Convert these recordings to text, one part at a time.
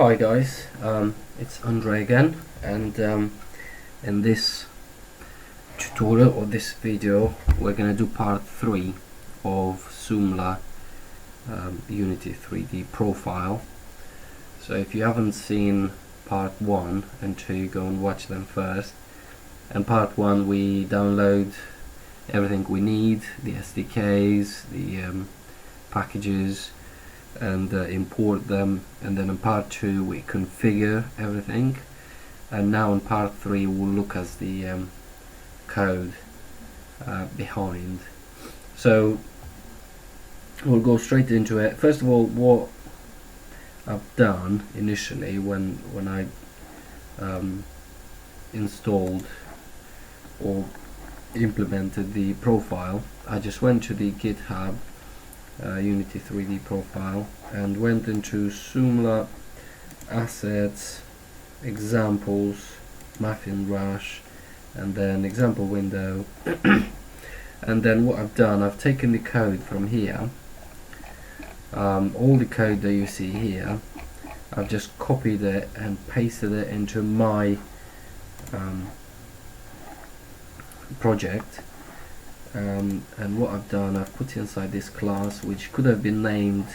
Hi guys, it's Andre again, and in this tutorial or this video we're gonna do part 3 of SOOMLA Unity 3D profile. So if you haven't seen part 1 and 2, go and watch them first. And part 1 we download everything we need, the SDKs, the packages, and import them, and then in part 2 we configure everything, and now in part 3 we'll look at the code behind. So we'll go straight into it. First of all, what I've done initially when I installed or implemented the profile, I just went to the GitHub Unity 3D profile and went into SOOMLA assets, examples, Muffin Rush, and then example window. And then what I've done, I've taken the code from here, all the code that you see here, I've just copied it and pasted it into my project. And what I've done, I've put inside this class, which could have been named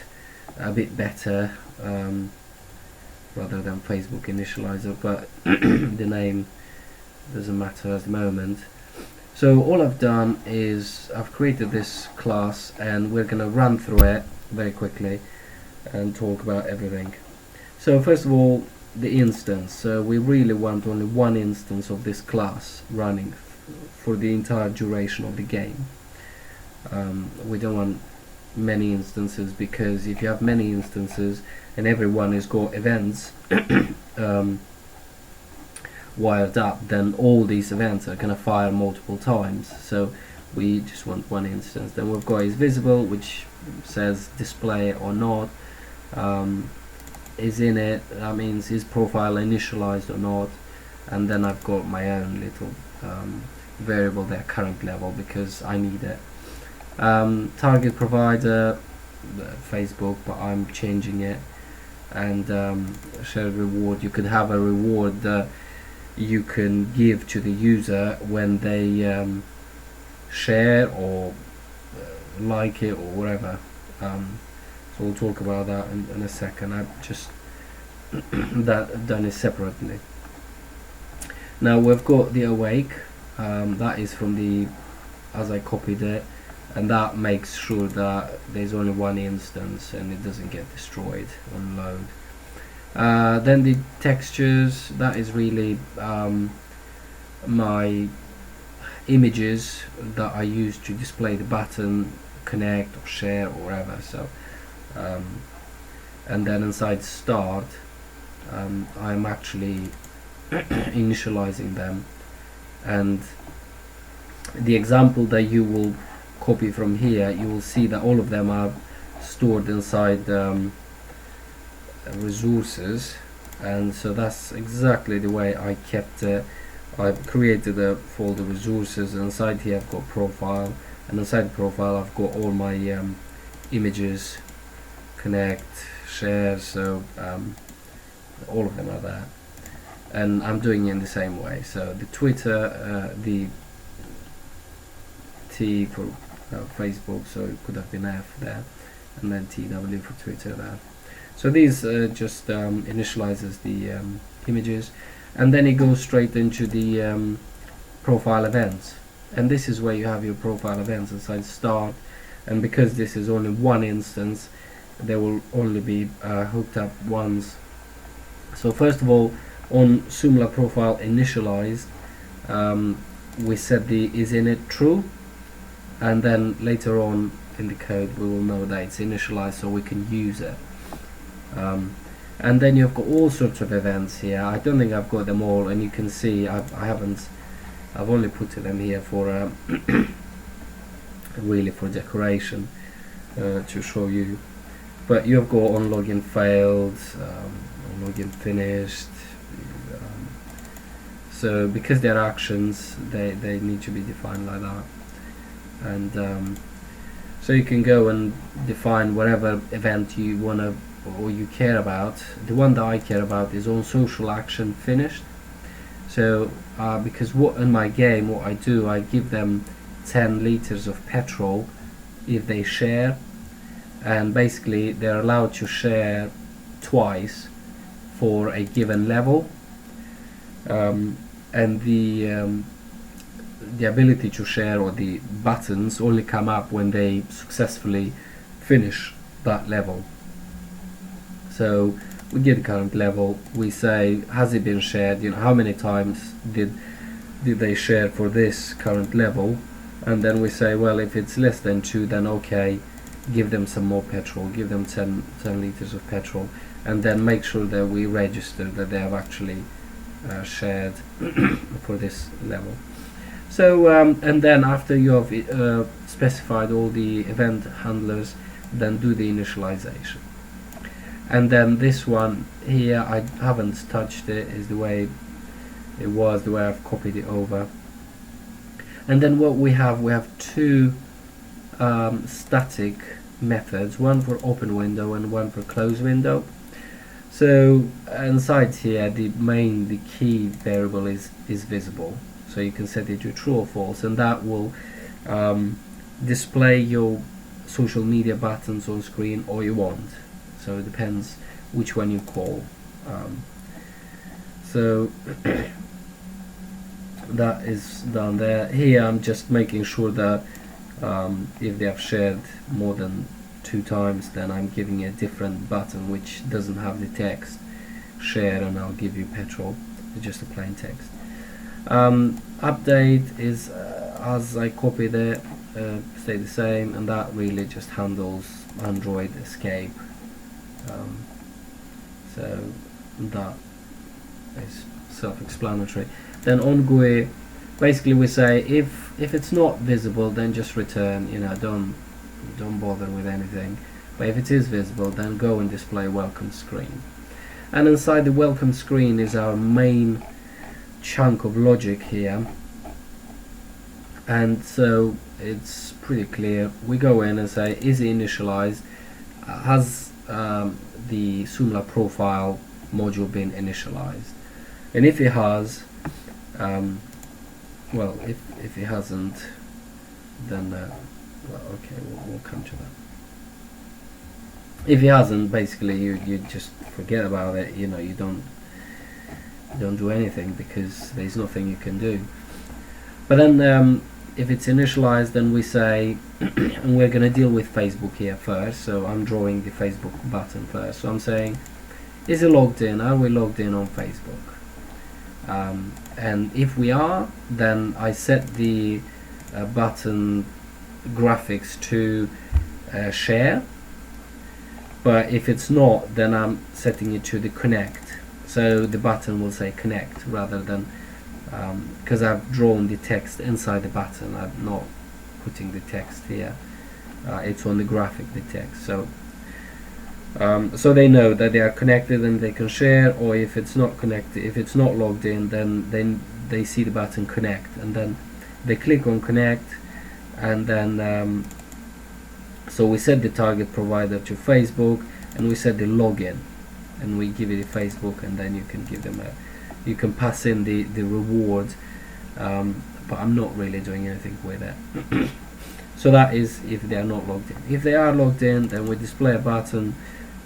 a bit better rather than Facebook Initializer, but the name doesn't matter at the moment. So all I've done is I've created this class, and we're going to run through it very quickly and talk about everything. So first of all, the instance. So we really want only one instance of this class running for the entire duration of the game. We don't want many instances, because if you have many instances and everyone has got events wired up, then all these events are going to fire multiple times. So we just want one instance. Then we've got is visible, which says display or not, is in it, that means is profile initialized or not, and then I've got my own little variable there, current level, because I need it. Target provider, Facebook, but I'm changing it. And shared reward, you could have a reward that you can give to the user when they share or like it or whatever. So we'll talk about that in a second. I've just done it separately. Now we've got the awake. That is from the, as I copied it, and that makes sure that there's only one instance and it doesn't get destroyed on load. Then the textures, that is really my images that I use to display the button, connect or share or whatever. So and then inside start, I'm actually initializing them. And the example that you will copy from here, you will see that all of them are stored inside resources, and so that's exactly the way I kept it. I've created a folder resources, and inside here I've got profile, and inside profile I've got all my images, connect, share, so all of them are there. And I'm doing it in the same way. So the Twitter, the T for Facebook, so it could have been F there, and then TW for Twitter there. So these just initializes the images, and then it goes straight into the profile events. And this is where you have your profile events inside start. And because this is only one instance, they will only be hooked up once. So first of all, on SOOMLA profile initialized, we set the is init true, and then later on in the code we will know that it's initialized, so we can use it. And then you've got all sorts of events here. I don't think I've got them all, and you can see I've only put them here for really for decoration, to show you. But you've got on login failed, on login finished. So because they're actions, they need to be defined like that. And So you can go and define whatever event you want to or you care about. The one that I care about is on social action finished. So because in my game what I do, I give them 10 liters of petrol if they share, and basically they're allowed to share twice for a given level, and the ability to share, or the buttons, only come up when they successfully finish that level. So we get the current level, we say has it been shared, how many times did they share for this current level, and then we say, well, if it's less than 2, then okay, give them some more petrol, give them 10 liters of petrol, and then make sure that we register that they have actually shared for this level. So and then after you have specified all the event handlers, then do the initialization. And then this one here, I haven't touched it, is the way it was, the way I've copied it over. And then what we have two static methods, one for open window and one for close window. So inside here, the key variable is visible. So you can set it to true or false, and that will display your social media buttons on screen, or you won't. So it depends which one you call. So that is done there. Here I'm just making sure that if they have shared more than 2 times, then I'm giving a different button which doesn't have the text share, and I'll give you petrol. It's just a plain text. Update is as I copied it, stay the same, and that really just handles Android escape. So that is self-explanatory. Then on GUI, basically we say if it's not visible, then just return. Don't bother with anything. But if it is visible, then go and display welcome screen. And inside the welcome screen is our main chunk of logic here, and so it's pretty clear. We go in and say, is it initialized? Has the SOOMLA profile module been initialized? And if it has, well, if it hasn't, then well, okay, we'll come to that. If it hasn't, basically you just forget about it. You don't do anything, because there's nothing you can do. But then if it's initialized, then we say and we're going to deal with Facebook here first, so I'm drawing the Facebook button first. So I'm saying, is it logged in? Are we logged in on Facebook? And if we are, then I set the button graphics to share. But if it's not, then I'm setting it to the connect. So the button will say connect rather than, because I've drawn the text inside the button, I'm not putting the text here. It's on the graphic, the text. So so they know that they are connected and they can share. Or if it's not connected, if it's not logged in, then they see the button connect, and then they click on connect, and then so we set the target provider to Facebook, and we set the login, and we give it a Facebook, and then you can give them you can pass in the reward, but I'm not really doing anything with it. So that is if they are not logged in. If they are logged in, then we display a button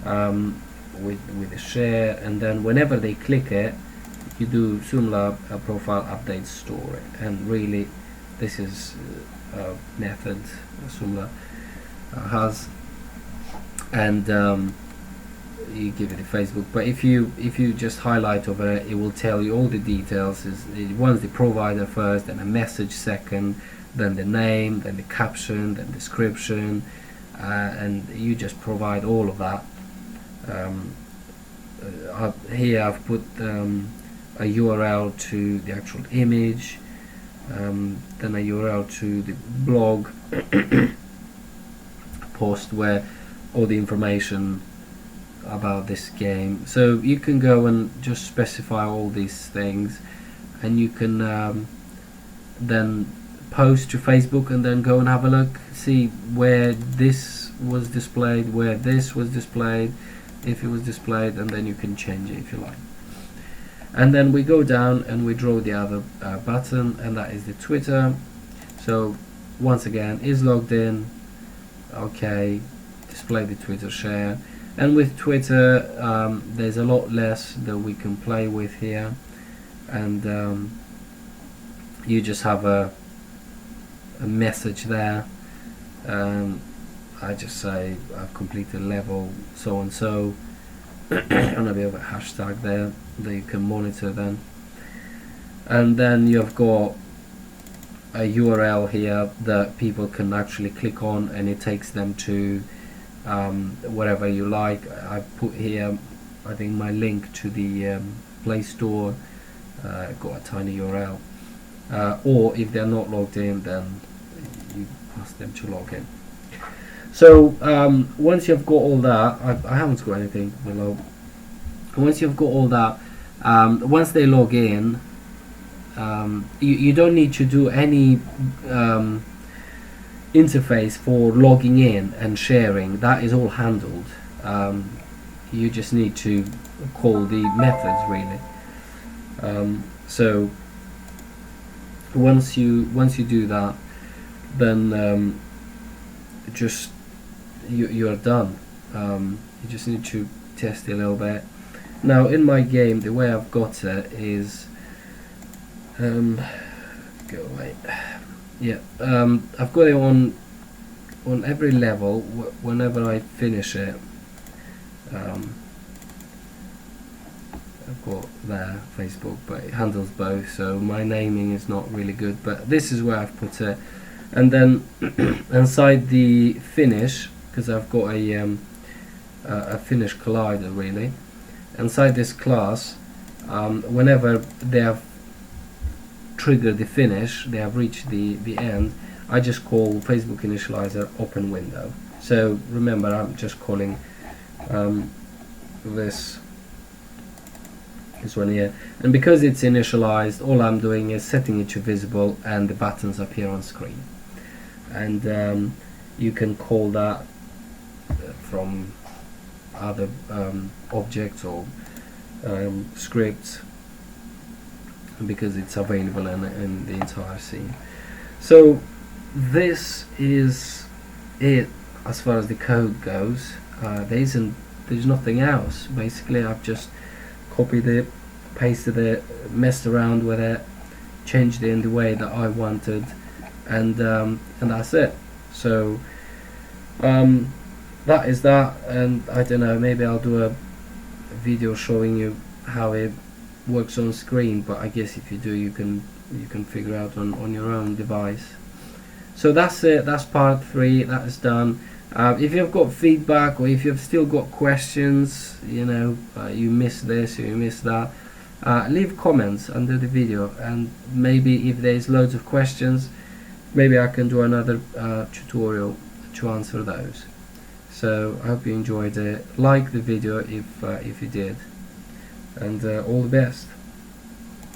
with a share, and then whenever they click it, you do SOOMLA profile update store it. And really, this is a method SOOMLA has, and you give it a Facebook. But if you just highlight over it, it will tell you all the details. One's the provider first, then a message second, then the name, then the caption, then description, and you just provide all of that. Here I've put a URL to the actual image, then a URL to the blog post where all the information about this game. So you can go and just specify all these things, and you can then post to Facebook and then go and have a look, see where this was displayed, where this was displayed, if it was displayed, and then you can change it if you like. And then we go down and we draw the other button, and that is the Twitter. So once again, is logged in, okay, display the Twitter share. And with Twitter, there's a lot less that we can play with here, and you just have a message there. I just say I've completed level so and so, and a bit of a hashtag there that you can monitor then. And then you've got a URL here that people can actually click on, and it takes them to whatever you like. I've put here, I think, my link to the Play Store. Got a tiny URL, or if they're not logged in, then you ask them to log in. So once you've got all that, I haven't got anything below. Once you've got all that, once they log in, you don't need to do any interface for logging in and sharing. That is all handled. You just need to call the methods, really. So once you do that, then just you're done. You just need to test it a little bit. Now in my game, the way I've got it is go away. Yeah, I've got it on every level. Whenever I finish it, I've got there Facebook, but it handles both, so my naming is not really good, but this is where I've put it. And then inside the finish, because I've got a finish collider, really, inside this class, whenever they have triggered the finish, they have reached the end, I just call Facebook Initializer open window. So remember, I'm just calling this one here, and because it's initialized, all I'm doing is setting it to visible, and the buttons appear on screen. And you can call that from other objects or scripts, because it's available in the entire scene. So this is it as far as the code goes. There's nothing else. Basically, I've just copied it, pasted it, messed around with it, changed it in the way that I wanted, and that's it. So that is that, and I don't know, maybe I'll do a video showing you how it works on screen, but I guess if you do, you can figure out on your own device. So that's it. That's part 3. That is done. If you've got feedback, or if you've still got questions, you know, you missed this or you missed that, leave comments under the video, and maybe if there's loads of questions, maybe I can do another tutorial to answer those. So I hope you enjoyed it. Like the video if you did, and all the best.